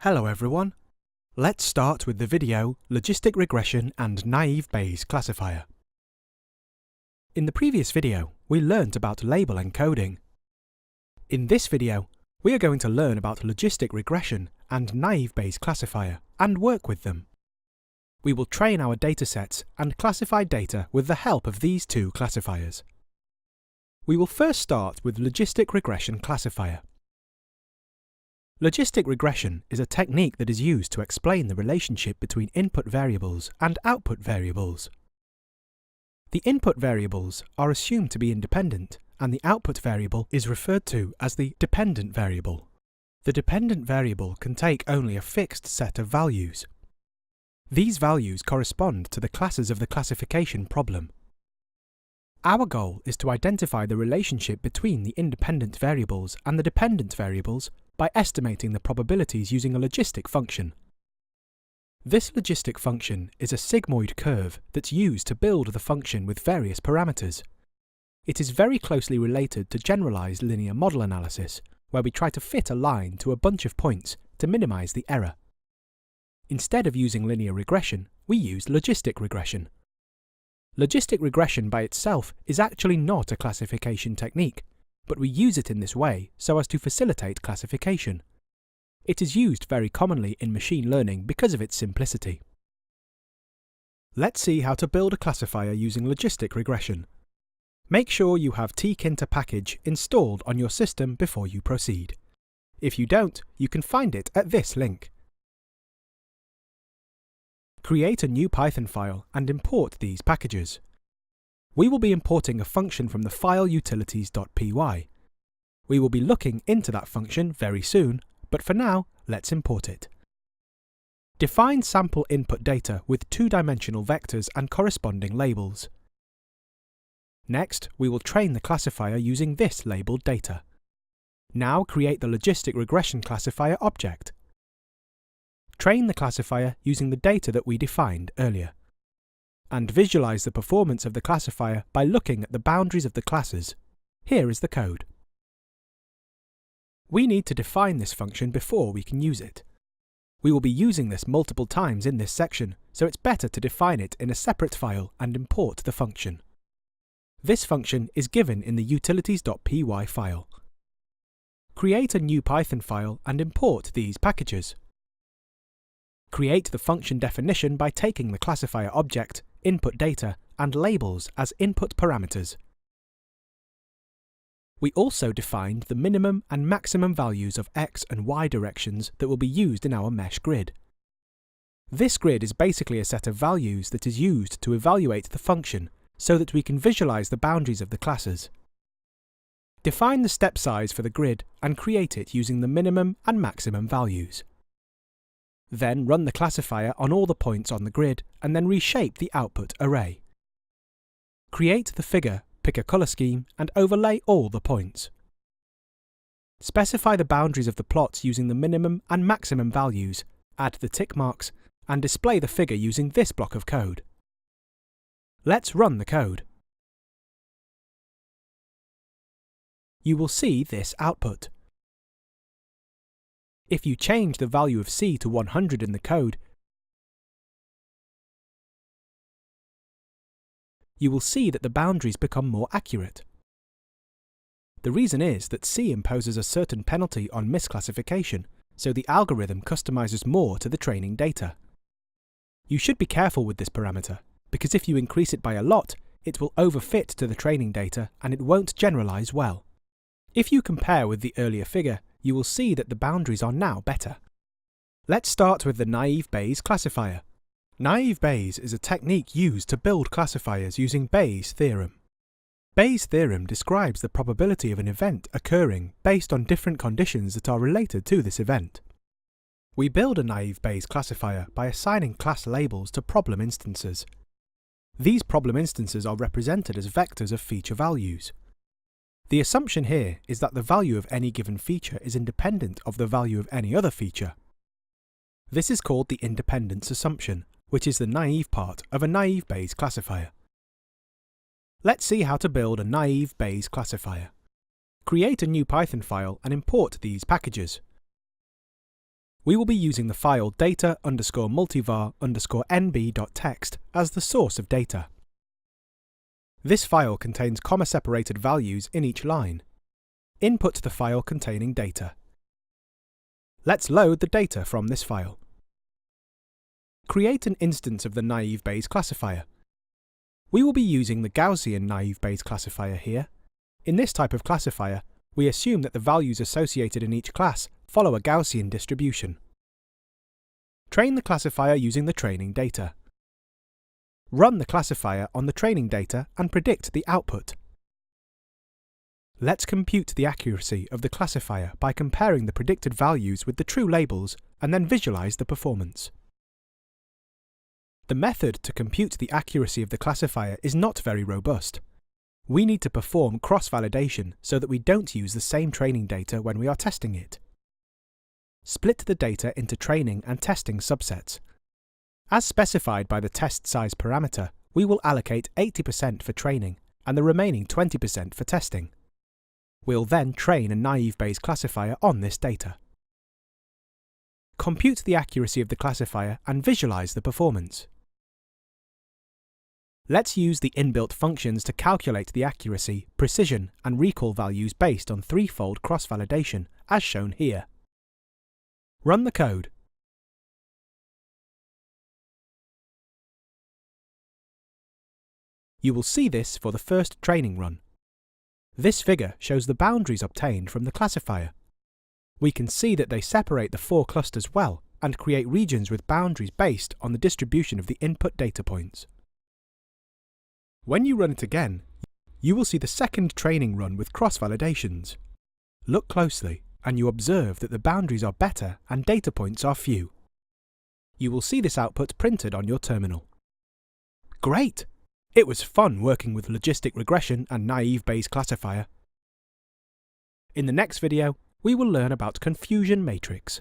Hello everyone. Let's start with the video Logistic Regression and Naive Bayes Classifier. In the previous video, we learnt about label encoding. In this video, we are going to learn about Logistic Regression and Naive Bayes Classifier and work with them. We will train our datasets and classify data with the help of these two classifiers. We will first start with Logistic Regression Classifier. Logistic regression is a technique that is used to explain the relationship between input variables and output variables. The input variables are assumed to be independent, and the output variable is referred to as the dependent variable. The dependent variable can take only a fixed set of values. These values correspond to the classes of the classification problem. Our goal is to identify the relationship between the independent variables and the dependent variables by estimating the probabilities using a logistic function. This logistic function is a sigmoid curve that's used to build the function with various parameters. It is very closely related to generalized linear model analysis, where we try to fit a line to a bunch of points to minimize the error. Instead of using linear regression, we use logistic regression. Logistic regression by itself is actually not a classification technique, but we use it in this way so as to facilitate classification. It is used very commonly in machine learning because of its simplicity. Let's see how to build a classifier using logistic regression. Make sure you have tkinter package installed on your system before you proceed. If you don't, you can find it at this link. Create a new Python file and import these packages. We will be importing a function from the file utilities.py. We will be looking into that function very soon, but for now, let's import it. Define sample input data with two-dimensional vectors and corresponding labels. Next, we will train the classifier using this labeled data. Now create the logistic regression classifier object. Train the classifier using the data that we defined earlier. And visualize the performance of the classifier by looking at the boundaries of the classes. Here is the code. We need to define this function before we can use it. We will be using this multiple times in this section, so it's better to define it in a separate file and import the function. This function is given in the utilities.py file. Create a new Python file and import these packages. Create the function definition by taking the classifier object, input data, and labels as input parameters. We also defined the minimum and maximum values of x and y directions that will be used in our mesh grid. This grid is basically a set of values that is used to evaluate the function so that we can visualize the boundaries of the classes. Define the step size for the grid and create it using the minimum and maximum values. Then run the classifier on all the points on the grid and then reshape the output array. Create the figure, pick a color scheme, and overlay all the points. Specify the boundaries of the plots using the minimum and maximum values, add the tick marks, and display the figure using this block of code. Let's run the code. You will see this output. If you change the value of c to 100 in the code, you will see that the boundaries become more accurate. The reason is that c imposes a certain penalty on misclassification, so the algorithm customizes more to the training data. You should be careful with this parameter, because if you increase it by a lot, it will overfit to the training data and it won't generalize well. If you compare with the earlier figure, you will see that the boundaries are now better. Let's start with the Naive Bayes classifier. Naive Bayes is a technique used to build classifiers using Bayes' theorem. Bayes' theorem describes the probability of an event occurring based on different conditions that are related to this event. We build a Naive Bayes classifier by assigning class labels to problem instances. These problem instances are represented as vectors of feature values. The assumption here is that the value of any given feature is independent of the value of any other feature. This is called the independence assumption, which is the naive part of a Naive Bayes classifier. Let's see how to build a Naive Bayes classifier. Create a new Python file and import these packages. we will be using the file data_multivar_nb.txt as the source of data. This file contains comma-separated values in each line. Input the file containing data. Let's load the data from this file. Create an instance of the naive Bayes classifier. We will be using the Gaussian naive Bayes classifier here. In this type of classifier, we assume that the values associated in each class follow a Gaussian distribution. Train the classifier using the training data. Run the classifier on the training data and predict the output. Let's compute the accuracy of the classifier by comparing the predicted values with the true labels and then visualize the performance. The method to compute the accuracy of the classifier is not very robust. We need to perform cross-validation so that we don't use the same training data when we are testing it. Split the data into training and testing subsets. As specified by the test size parameter, we will allocate 80% for training and the remaining 20% for testing. We'll then train a naive Bayes classifier on this data. Compute the accuracy of the classifier and visualize the performance. Let's use the inbuilt functions to calculate the accuracy, precision, and recall values based on threefold cross-validation, as shown here. Run the code. You will see this for the first training run. This figure shows the boundaries obtained from the classifier. We can see that they separate the four clusters well and create regions with boundaries based on the distribution of the input data points. When you run it again, you will see the second training run with cross-validations. Look closely and you observe that the boundaries are better and data points are few. You will see this output printed on your terminal. Great! It was fun working with Logistic Regression and naive Bayes classifier. In the next video, we will learn about confusion matrix.